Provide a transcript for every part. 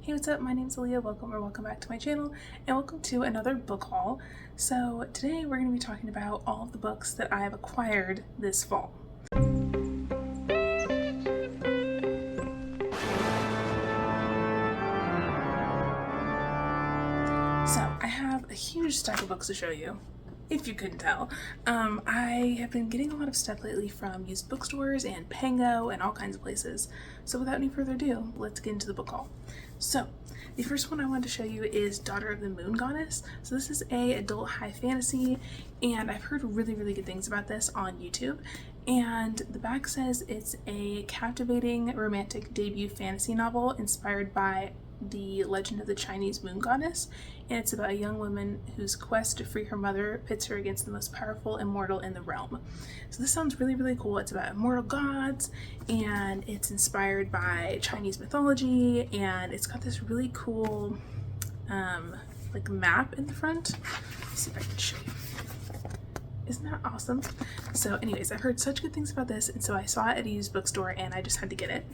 Hey, what's up? My name's Alea. Welcome back to my channel, and welcome to another book haul. So today we're going to be talking about all of the books that I have acquired this fall. So I have a huge stack of books to show you, if you couldn't tell. I have been getting a lot of stuff lately from used bookstores and Pango and all kinds of places. So without any further ado, let's get into the book haul. So the first one I wanted to show you is Daughter of the Moon Goddess. So this is a adult high fantasy, and I've heard really good things about this on YouTube. And the back says it's a captivating romantic debut fantasy novel inspired by the legend of the Chinese moon goddess, and it's about a young woman whose quest to free her mother pits her against the most powerful immortal in the realm. So this sounds really cool. It's about immortal gods, and it's inspired by Chinese mythology, and it's got this really cool like map in the front. Let's see if I can show you. Isn't that awesome? So anyways, I've heard such good things about this, and so I saw it at a used bookstore and I just had to get it.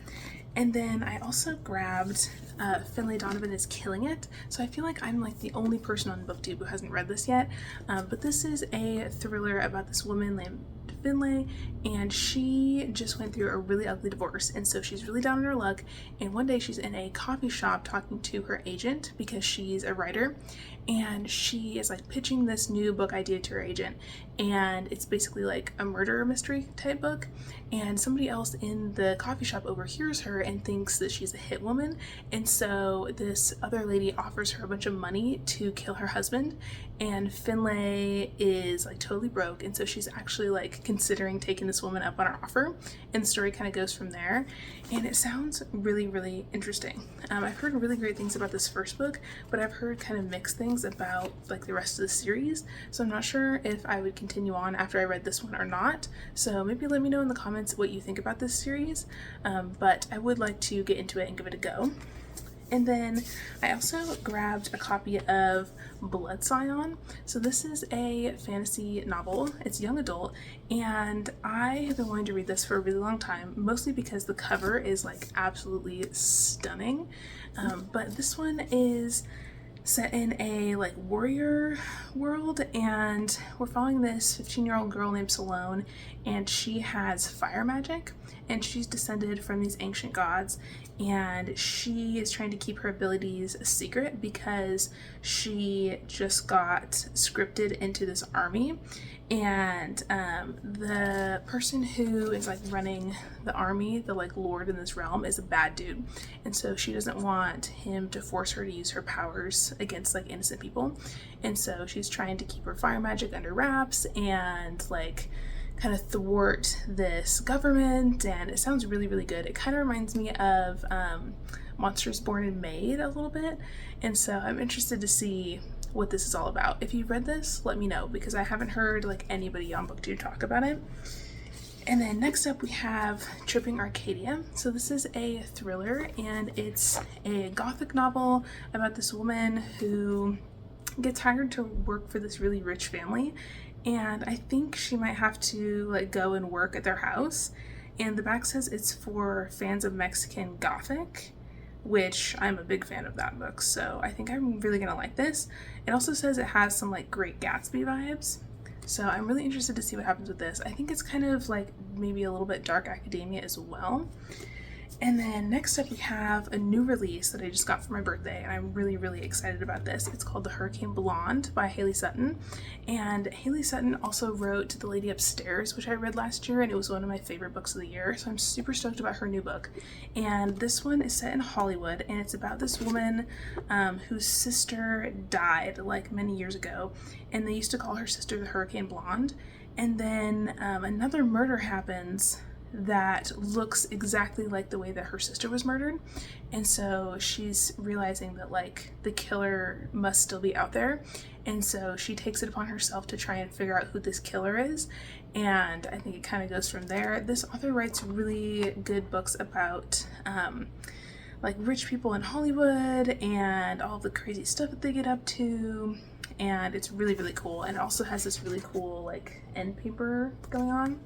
And then I also grabbed Finlay Donovan is Killing It. So I feel like I'm like the only person on booktube who hasn't read this yet, but this is a thriller about this woman named Finlay, and she just went through a really ugly divorce, and so she's really down on her luck. And one day she's in a coffee shop talking to her agent because she's a writer, and she is like pitching this new book idea to her agent, and it's basically like a murder mystery type book. And somebody else in the coffee shop overhears her and thinks that she's a hit woman, and so this other lady offers her a bunch of money to kill her husband. And Finlay is like totally broke, and so she's actually like considering taking this woman up on her offer, and the story kind of goes from there. And it sounds really interesting. I've heard really great things about this first book, but I've heard kind of mixed things about like the rest of the series, so I'm not sure if I would continue on after I read this one or not. So maybe let me know in the comments what you think about this series, but I would like to get into it and give it a go. And then I also grabbed a copy of Blood Scion. So this is a fantasy novel. It's young adult, and I have been wanting to read this for a really long time, mostly because the cover is like absolutely stunning. But this one is set in a like warrior world, and we're following this 15-year-old girl named Salone, and she has fire magic, and she's descended from these ancient gods, and she is trying to keep her abilities a secret because she just got scripted into this army. And the person who is like running the army, the like lord in this realm, is a bad dude, and so she doesn't want him to force her to use her powers against like innocent people, and so she's trying to keep her fire magic under wraps and like kind of thwart this government. And it sounds really good. It kind of reminds me of Monsters Born and Made a little bit, and so I'm interested to see what this is all about. If you've read this, let me know, because I haven't heard like anybody on booktube talk about it. And then next up we have Tripping Arcadia. So this is a thriller, and it's a gothic novel about this woman who gets hired to work for this really rich family, and I think she might have to like go and work at their house. And the back says it's for fans of Mexican Gothic, which I'm a big fan of that book, so I think I'm really gonna like this. It also says it has some like Great Gatsby vibes, so I'm really interested to see what happens with this. I think it's kind of like maybe a little bit dark academia as well. And then next up we have a new release that I just got for my birthday, and I'm really excited about this. It's called The Hurricane Blonde by Haley Sutton, and Haley Sutton also wrote The Lady Upstairs, which I read last year, and it was one of my favorite books of the year, so I'm super stoked about her new book. And this one is set in Hollywood, and it's about this woman whose sister died like many years ago, and they used to call her sister the Hurricane Blonde. And then another murder happens that looks exactly like the way that her sister was murdered, and so she's realizing that like the killer must still be out there, and so she takes it upon herself to try and figure out who this killer is. And I think it kind of goes from there. This author writes really good books about like rich people in Hollywood and all the crazy stuff that they get up to, and it's really cool. And it also has this really cool like end paper going on,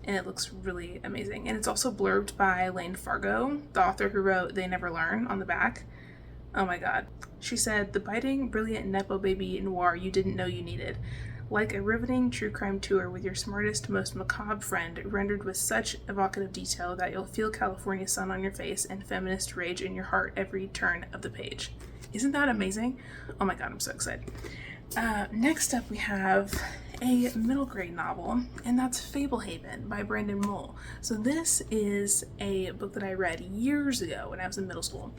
and it looks really amazing. And it's also blurbed by Lane Fargo, the author who wrote They Never Learn, on the back. Oh my god. She said, the biting, brilliant Nepo baby noir you didn't know you needed. Like a riveting true crime tour with your smartest, most macabre friend, rendered with such evocative detail that you'll feel California sun on your face and feminist rage in your heart every turn of the page. Isn't that amazing? Oh my god, I'm so excited. Next up we have a middle grade novel, and that's Fablehaven by Brandon Mull. So this is a book that I read years ago when I was in middle school,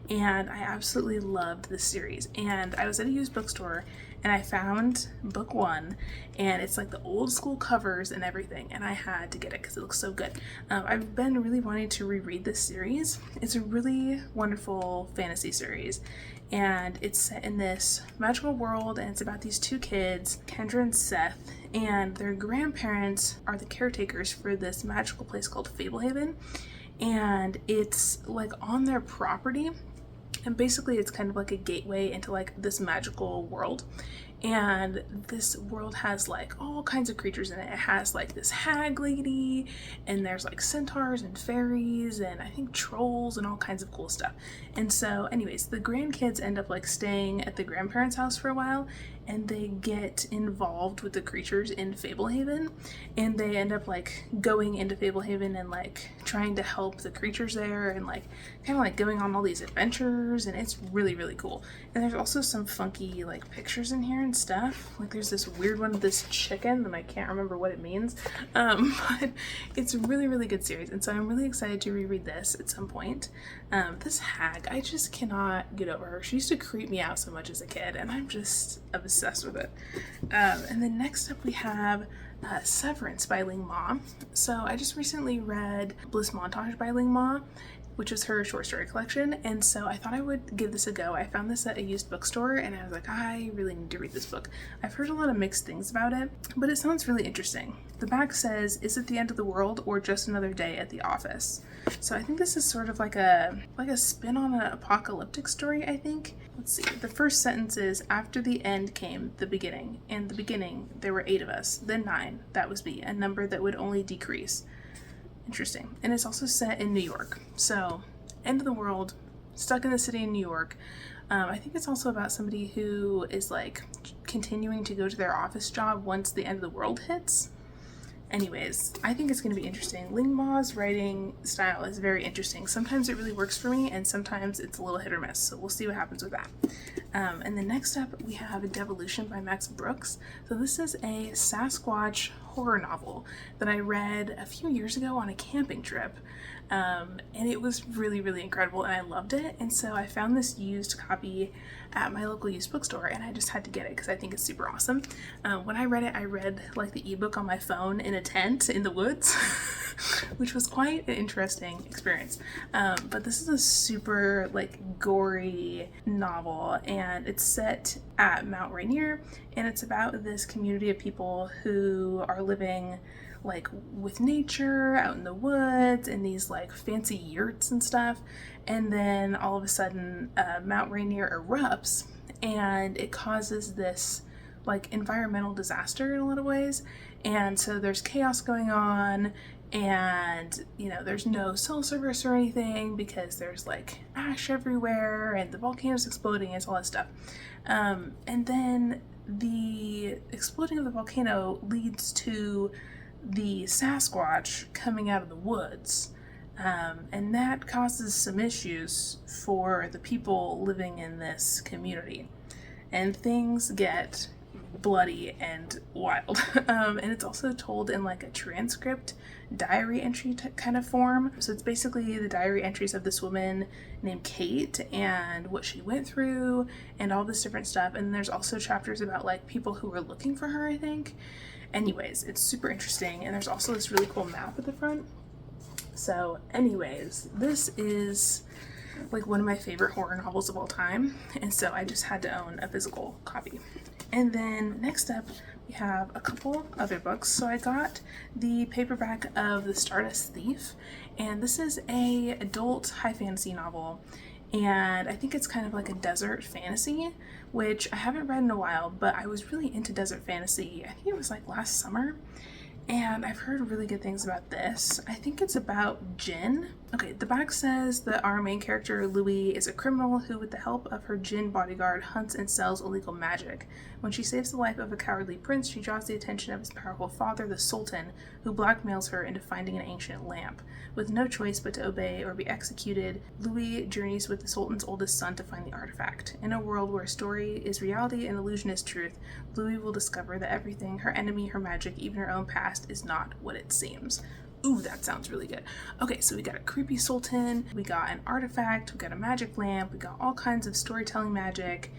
and I absolutely loved this series. And I was at a used bookstore and I found book 1, and it's like the old school covers and everything, and I had to get it because it looks so good. I've been really wanting to reread this series. It's a really wonderful fantasy series, and it's set in this magical world, and it's about these 2 kids, Kendra and Seth, and their grandparents are the caretakers for this magical place called Fablehaven, and it's like on their property. And basically it's kind of like a gateway into like this magical world. And this world has like all kinds of creatures in it. It has like this hag lady, and there's like centaurs and fairies and I think trolls and all kinds of cool stuff. And so anyways, the grandkids end up like staying at the grandparents' house for a while, and they get involved with the creatures in Fablehaven, and they end up like going into Fablehaven and like trying to help the creatures there, and like kind of like going on all these adventures, and it's really, really cool. And there's also some funky like pictures in here and stuff. Like there's this weird one of this chicken that I can't remember what it means, but it's a really, really good series, and so I'm really excited to reread this at some point. This hag, I just cannot get over her. She used to creep me out so much as a kid, and I'm just obsessed with it. And then next up we have Severance by Ling Ma. So I just recently read Bliss Montage by Ling Ma, which is her short story collection, and so I thought I would give this a go. I found this at a used bookstore, and I was like, I really need to read this book. I've heard a lot of mixed things about it, but it sounds really interesting. The back says, is it the end of the world or just another day at the office? So I think this is sort of like a spin on an apocalyptic story, I think. Let's see. The first sentence is, after the end came the beginning. In the beginning, there were 8 of us, then 9. That was B, a number that would only decrease. Interesting. And it's also set in New York. So, end of the world, stuck in the city in New York. I think it's also about somebody who is like continuing to go to their office job once the end of the world hits. Anyways, I think it's going to be interesting. Ling Ma's writing style is very interesting. Sometimes it really works for me, and sometimes it's a little hit or miss, so we'll see what happens with that. And then next up, we have Devolution by Max Brooks. So this is a Sasquatch horror novel that I read a few years ago on a camping trip. And it was really, really incredible, and I loved it. And so I found this used copy at my local used bookstore, and I just had to get it because I think it's super awesome. When I read like the ebook on my phone in a tent in the woods, which was quite an interesting experience. But this is a super like gory novel, and it's set at Mount Rainier, and it's about this community of people who are living like with nature out in the woods in these like fancy yurts and stuff, and then all of a sudden Mount Rainier erupts, and it causes this like environmental disaster in a lot of ways, and so there's chaos going on, and you know, there's no cell service or anything because there's like ash everywhere and the volcano's exploding and all that stuff. And then the exploding of the volcano leads to the Sasquatch coming out of the woods, and that causes some issues for the people living in this community, and things get bloody and wild. And it's also told in like a transcript diary entry kind of form. So it's basically the diary entries of this woman named Kate and what she went through and all this different stuff. And there's also chapters about like people who were looking for her, I think. Anyways, it's super interesting, and there's also this really cool map at the front. So anyways, this is like one of my favorite horror novels of all time, and so I just had to own a physical copy. And then next up, we have a couple other books. So I got the paperback of The Stardust Thief, and this is a adult high fantasy novel, and I think it's kind of like a desert fantasy, which I haven't read in a while, but I was really into desert fantasy. I think it was like last summer, and I've heard really good things about this. I think it's about gin. Okay, the back says that our main character, Louis, is a criminal who, with the help of her gin bodyguard, hunts and sells illegal magic. When she saves the life of a cowardly prince, she draws the attention of his powerful father, the Sultan, who blackmails her into finding an ancient lamp. With no choice but to obey or be executed, Louis journeys with the Sultan's oldest son to find the artifact. In a world where story is reality and illusion is truth, Louis will discover that everything, her enemy, her magic, even her own past, is not what it seems. Ooh, that sounds really good. Okay, so we got a creepy sultan, we got an artifact, we got a magic lamp, we got all kinds of storytelling magic,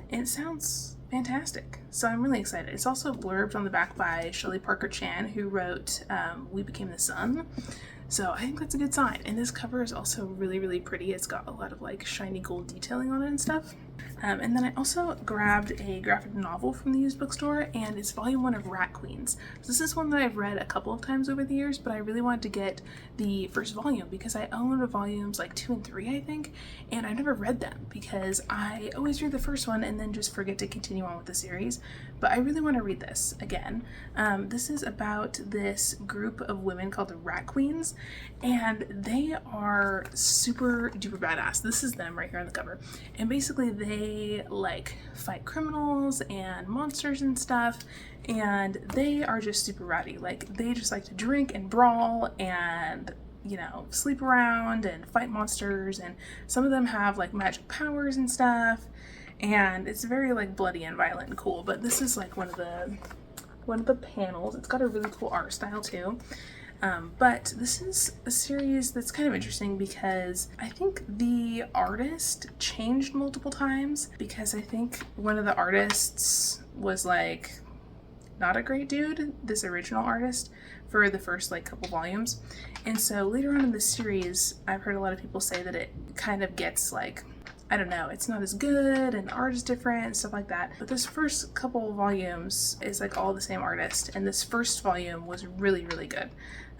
and it sounds fantastic. So I'm really excited. It's also blurbed on the back by Shelley Parker Chan, who wrote We Became the Sun. So I think that's a good sign. And this cover is also really, really pretty. It's got a lot of like shiny gold detailing on it and stuff. And then I also grabbed a graphic novel from the used bookstore, and it's volume 1 of Rat Queens. So this is one that I've read a couple of times over the years, but I really wanted to get the first volume because I own volumes like 2 and 3, I think, and I've never read them because I always read the first one and then just forget to continue on with the series. But I really want to read this again. This is about this group of women called the Rat Queens, and they are super duper badass. This is them right here on the cover. And basically they like fight criminals and monsters and stuff, and they are just super rowdy. Like they just like to drink and brawl and, you know, sleep around and fight monsters, and some of them have like magic powers and stuff, and it's very like bloody and violent and cool. But this is like one of the panels. It's got a really cool art style too. But this is a series that's kind of interesting because I think the artist changed multiple times, because I think one of the artists was like not a great dude, this original artist, for the first like couple volumes. And so later on in the series, I've heard a lot of people say that it kind of gets like, I don't know, it's not as good and the art is different and stuff like that. But this first couple volumes is like all the same artist, and this first volume was really, really good.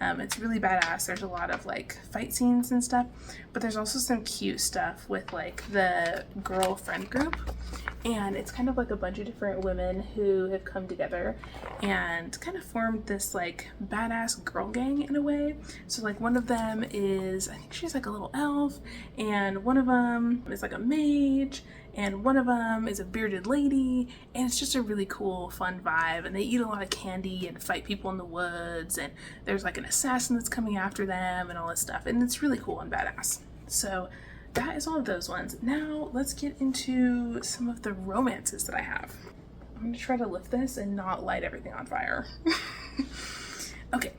It's really badass. There's a lot of like fight scenes and stuff, but there's also some cute stuff with like the girl friend group, and it's kind of like a bunch of different women who have come together and kind of formed this like badass girl gang in a way. So like one of them is, I think she's like a little elf, and one of them is like a mage, and one of them is a bearded lady, and it's just a really cool, fun vibe. And they eat a lot of candy and fight people in the woods, and there's like an assassin that's coming after them and all this stuff, and it's really cool and badass. So that is all of those ones. Now let's get into some of the romances that I have. I'm gonna try to lift this and not light everything on fire. Okay.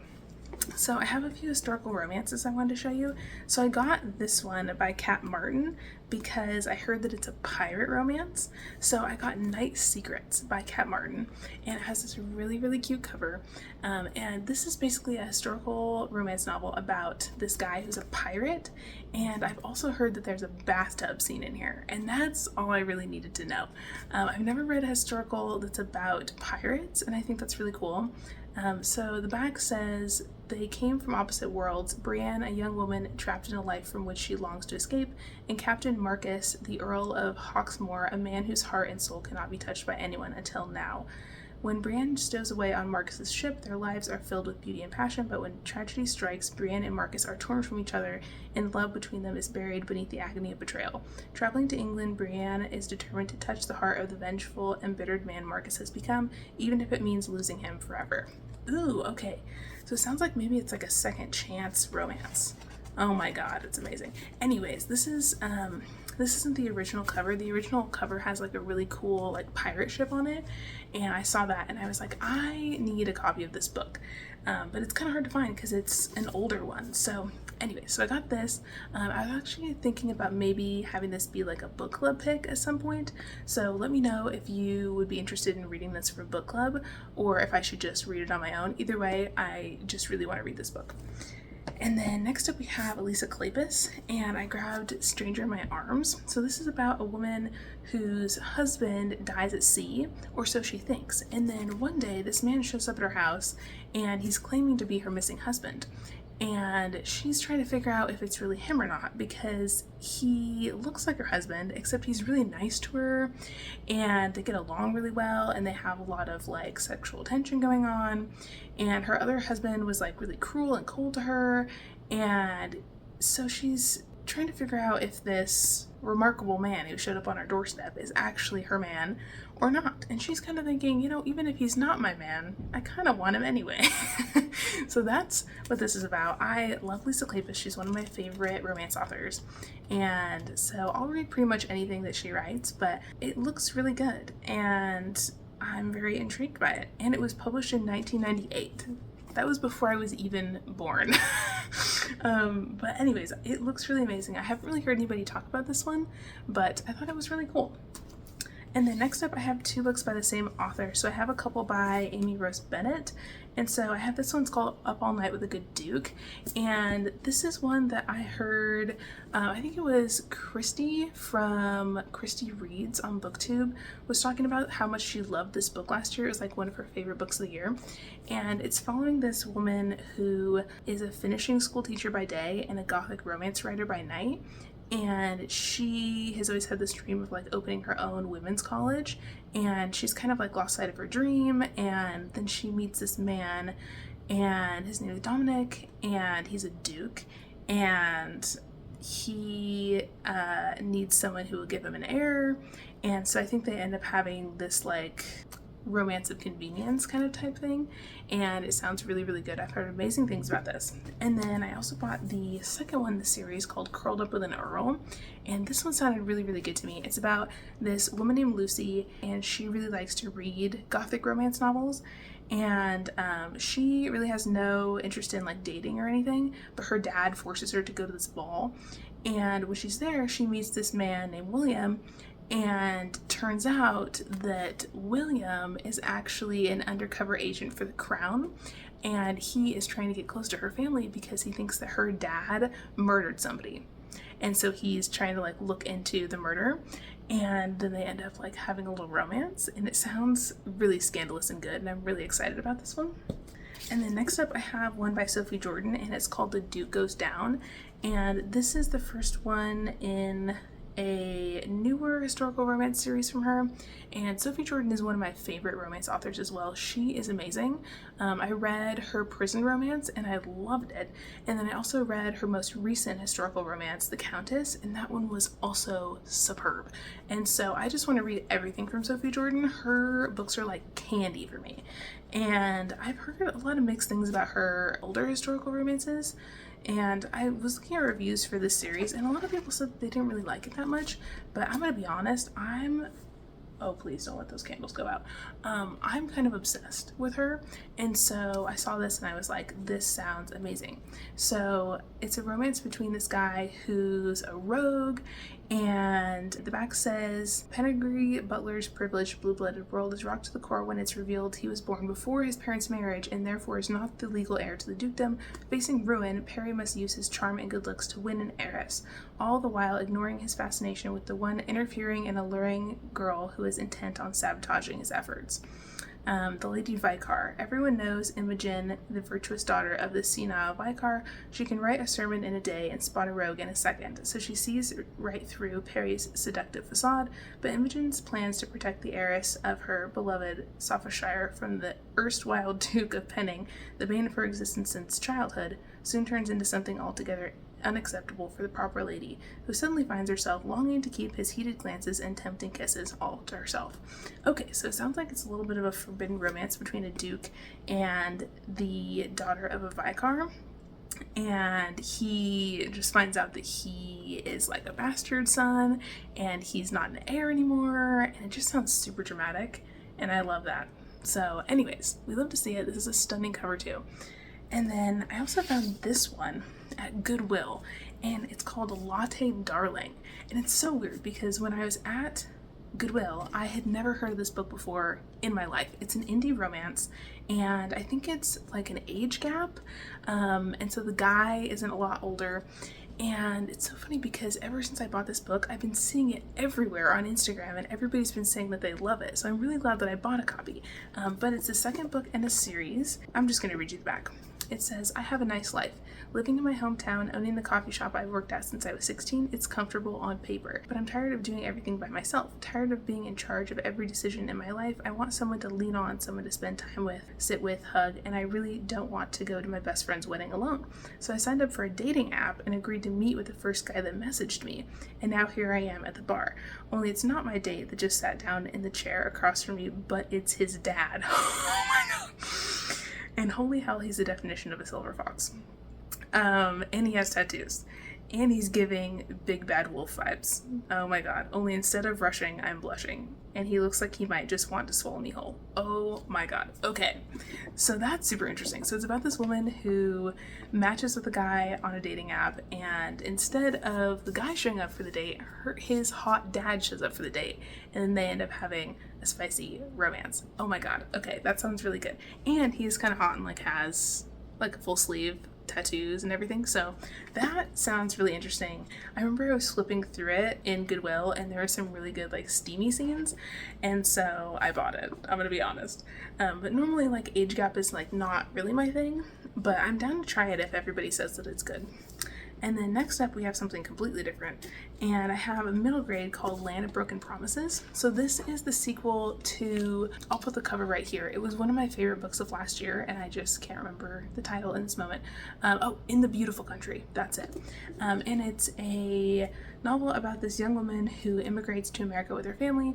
So I have a few historical romances I wanted to show you. So I got this one by Kat Martin because I heard that it's a pirate romance. So I got Night Secrets by Kat Martin, and it has this really, really cute cover. And this is basically a historical romance novel about this guy who's a pirate. And I've also heard that there's a bathtub scene in here, and that's all I really needed to know. I've never read a historical that's about pirates, and I think that's really cool. So the back says, they came from opposite worlds, Brienne, a young woman trapped in a life from which she longs to escape, and Captain Marcus, the Earl of Hawksmoor, a man whose heart and soul cannot be touched by anyone until now. When Brienne stows away on Marcus's ship, their lives are filled with beauty and passion, but when tragedy strikes, Brienne and Marcus are torn from each other, and love between them is buried beneath the agony of betrayal. Traveling to England, Brienne is determined to touch the heart of the vengeful, embittered man Marcus has become, even if it means losing him forever. Ooh, okay. So it sounds like maybe it's like a second chance romance. Oh my god, it's amazing. Anyways, this isn't the original cover. The original cover has like a really cool like pirate ship on it, and I saw that and I was like, I need a copy of this book. But it's kind of hard to find because it's an older one. So anyway, so I got this. I was actually thinking about maybe having this be like a book club pick at some point. So let me know if you would be interested in reading this for book club, or if I should just read it on my own. Either way, I just really want to read this book. And then next up we have Elisa Kleypas, and I grabbed Stranger in My Arms. So this is about a woman whose husband dies at sea, or so she thinks. And then one day this man shows up at her house and he's claiming to be her missing husband. and she's trying to figure out if it's really him or not, because he looks like her husband, except he's really nice to her and they get along really well and they have a lot of like sexual tension going on, and her other husband was like really cruel and cold to her, and so she's trying to figure out if this remarkable man who showed up on her doorstep is actually her man or not. And she's kind of thinking, you know, even if he's not my man, I kind of want him anyway. So that's what this is about. I love Lisa Kleypas. She's one of my favorite romance authors. And so I'll read pretty much anything that she writes, but it looks really good. And I'm very intrigued by it. And it was published in 1998. That was before I was even born. But anyways, it looks really amazing. I haven't really heard anybody talk about this one, but I thought it was really cool. And then next up I have 2 books by the same author. So I have a couple by Amy Rose Bennett. And so I have this one's called Up All Night with a Good Duke. And this is one that I heard, I think it was Christy from Christy Reads on BookTube was talking about how much she loved this book last year. It was like one of her favorite books of the year. And it's following this woman who is a finishing school teacher by day and a gothic romance writer by night. And she has always had this dream of like opening her own women's college, and she's kind of like lost sight of her dream, and then she meets this man, and his name is Dominic, and he's a duke, and he needs someone who will give him an heir. And so I think they end up having this like romance of convenience kind of type thing, and it sounds really, really good. I've heard amazing things about this. And then I also bought the second one in the series called Curled Up with an Earl, and this one sounded really, really good to me. It's about this woman named Lucy, and she really likes to read gothic romance novels, and she really has no interest in like dating or anything, but her dad forces her to go to this ball, and when she's there she meets this man named William. And turns out that William is actually an undercover agent for the crown, and he is trying to get close to her family because he thinks that her dad murdered somebody. And so he's trying to like look into the murder, and then they end up like having a little romance, and it sounds really scandalous and good, and I'm really excited about this one. And then next up I have one by Sophie Jordan, and it's called The Duke Goes Down, and this is the first one in a newer historical romance series from her. And Sophie Jordan is one of my favorite romance authors as well. She is amazing. I read her prison romance and I loved it, and then I also read her most recent historical romance, The Countess, and that one was also superb. And so I just want to read everything from Sophie Jordan. Her books are like candy for me, and I've heard a lot of mixed things about her older historical romances. And I was looking at reviews for this series, and a lot of people said they didn't really like it that much, but I'm gonna be honest, oh please don't let those candles go out. I'm kind of obsessed with her, and so I saw this and I was like, this sounds amazing. So it's a romance between this guy who's a rogue, and the back says, Pedigree Butler's privileged blue-blooded world is rocked to the core when it's revealed he was born before his parents' marriage and therefore is not the legal heir to the dukedom. Facing ruin, Perry must use his charm and good looks to win an heiress, all the while ignoring his fascination with the one interfering and alluring girl who is intent on sabotaging his efforts. The Lady Vicar. Everyone knows Imogen, the virtuous daughter of the senile Vicar. She can write a sermon in a day and spot a rogue in a second, so she sees right through Perry's seductive facade, but Imogen's plans to protect the heiress of her beloved Sophishire from the erstwhile Duke of Penning, the bane of her existence since childhood, soon turns into something altogether unacceptable for the proper lady, who suddenly finds herself longing to keep his heated glances and tempting kisses all to herself. Okay, so it sounds like it's a little bit of a forbidden romance between a duke and the daughter of a vicar, and he just finds out that he is like a bastard son and he's not an heir anymore, and it just sounds super dramatic, and I love that. So anyways, we love to see it. This is a stunning cover too. And then I also found this one at Goodwill, and it's called Latte Darling. And it's so weird because when I was at Goodwill, I had never heard of this book before in my life. It's an indie romance, and I think it's like an age gap. And so the guy isn't a lot older. And it's so funny because ever since I bought this book, I've been seeing it everywhere on Instagram, and everybody's been saying that they love it. So I'm really glad that I bought a copy. But it's the second book in a series. I'm just going to read you the back. It says, I have a nice life. Living in my hometown, owning the coffee shop I've worked at since I was 16, it's comfortable on paper. But I'm tired of doing everything by myself, tired of being in charge of every decision in my life. I want someone to lean on, someone to spend time with, sit with, hug, and I really don't want to go to my best friend's wedding alone. So I signed up for a dating app and agreed to meet with the first guy that messaged me. And now here I am at the bar. Only it's not my date that just sat down in the chair across from me, but it's his dad. Oh my god. And holy hell, he's the definition of a silver fox. And he has tattoos. And he's giving big bad wolf vibes. Oh my god. Only instead of rushing, I'm blushing. And he looks like he might just want to swallow me whole. Oh my god. Okay. So that's super interesting. So it's about this woman who matches with a guy on a dating app, and instead of the guy showing up for the date, his hot dad shows up for the date. And then they end up having a spicy romance. Oh my god. Okay, that sounds really good. And he's kind of hot and like has like a full sleeve tattoos and everything, so that sounds really interesting. I remember I was flipping through it in Goodwill and there were some really good like steamy scenes, and so I bought it. I'm gonna be honest, but normally like age gap is like not really my thing, but I'm down to try it if everybody says that it's good. And then next up we have something completely different, and I have a middle grade called Land of Broken Promises. So this is the sequel to, I'll put the cover right here. It was one of my favorite books of last year and I just can't remember the title in this moment. In the Beautiful Country, that's it. And it's a novel about this young woman who immigrates to America with her family,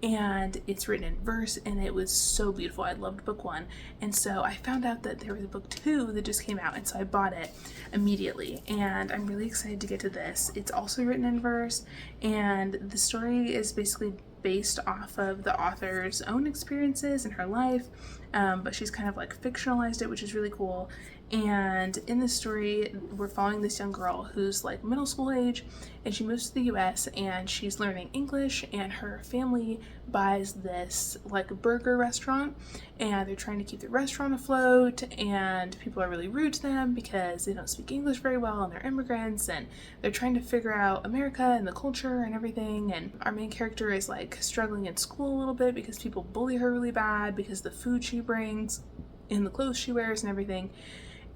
and it's written in verse, and it was so beautiful. I loved book 1, and so I found out that there was a book 2 that just came out, and so I bought it immediately, and I'm really excited to get to this. It's also written in verse, and the story is basically based off of the author's own experiences in her life, but she's kind of like fictionalized it, which is really cool. And in this story, we're following this young girl who's like middle school age, and she moves to the US and she's learning English, and her family buys this like burger restaurant, and they're trying to keep the restaurant afloat, and people are really rude to them because they don't speak English very well and they're immigrants, and they're trying to figure out America and the culture and everything. And our main character is like struggling in school a little bit because people bully her really bad because the food she brings and the clothes she wears and everything.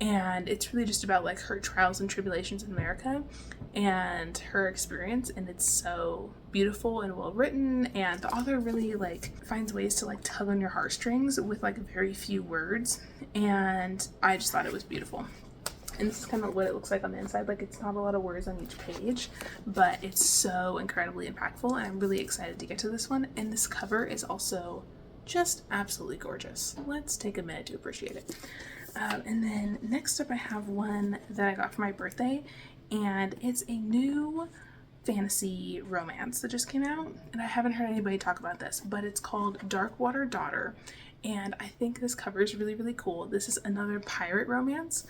And it's really just about like her trials and tribulations in America and her experience, and it's so beautiful and well written, and the author really like finds ways to like tug on your heartstrings with like very few words, and I just thought it was beautiful. And this is kind of what it looks like on the inside. Like, it's not a lot of words on each page, but it's so incredibly impactful, and I'm really excited to get to this one. And this cover is also just absolutely gorgeous. Let's take a minute to appreciate it. And then next up I have one that I got for my birthday, and it's a new fantasy romance that just came out, and I haven't heard anybody talk about this, but it's called Darkwater Daughter, and I think this cover is really, really cool. This is another pirate romance.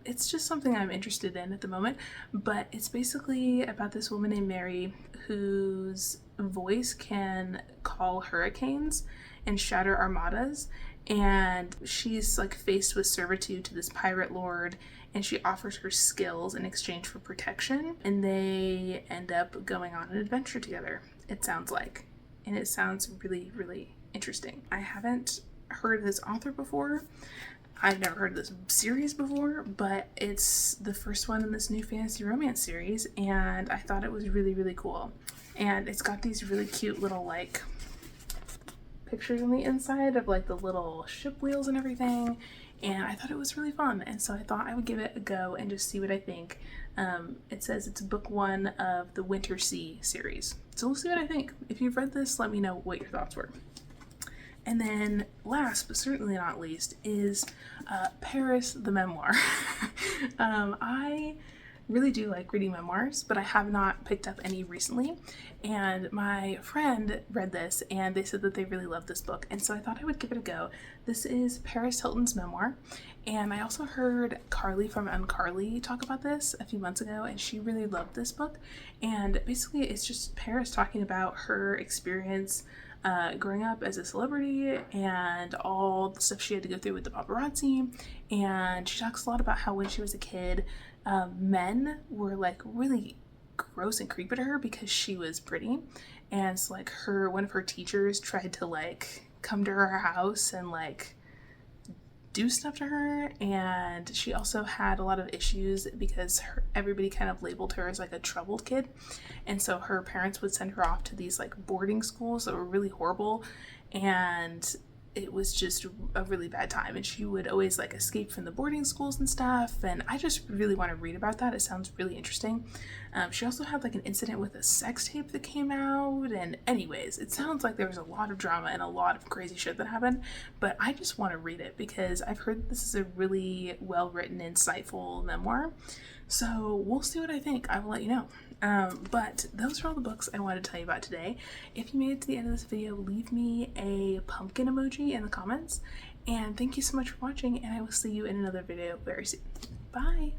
It's just something I'm interested in at the moment, but it's basically about this woman named Mary whose voice can call hurricanes and shatter armadas, and she's like faced with servitude to this pirate lord, and she offers her skills in exchange for protection, and they end up going on an adventure together, it sounds like. And it sounds really, really interesting. I haven't heard of this author before. I've never heard of this series before, but it's the first one in this new fantasy romance series, and I thought it was really, really cool. And it's got these really cute little like pictures on the inside of like the little ship wheels and everything, and I thought it was really fun, and so I thought I would give it a go and just see what I think. It says it's book 1 of the Winter Sea series, so we'll see what I think. If you've read this, let me know what your thoughts were. And then last but certainly not least is Paris the Memoir. I really do like reading memoirs, but I have not picked up any recently, and my friend read this and they said that they really loved this book, and so I thought I would give it a go. This is Paris Hilton's memoir, and I also heard Carly from UnCarly talk about this a few months ago, and she really loved this book. And basically it's just Paris talking about her experience growing up as a celebrity and all the stuff she had to go through with the paparazzi. And she talks a lot about how when she was a kid, men were like really gross and creepy to her because she was pretty, and so like one of her teachers tried to like come to her house and like do stuff to her, and she also had a lot of issues because everybody kind of labeled her as like a troubled kid, and so her parents would send her off to these like boarding schools that were really horrible, and it was just a really bad time, and she would always like escape from the boarding schools and stuff, and I just really want to read about that. It sounds really interesting. She also had like an incident with a sex tape that came out, and anyways, it sounds like there was a lot of drama and a lot of crazy shit that happened, but I just want to read it because I've heard this is a really well written, insightful memoir. So we'll see what I think. I will let you know. But those are all the books I wanted to tell you about today. If you made it to the end of this video, leave me a pumpkin emoji in the comments. And thank you so much for watching, and I will see you in another video very soon. Bye!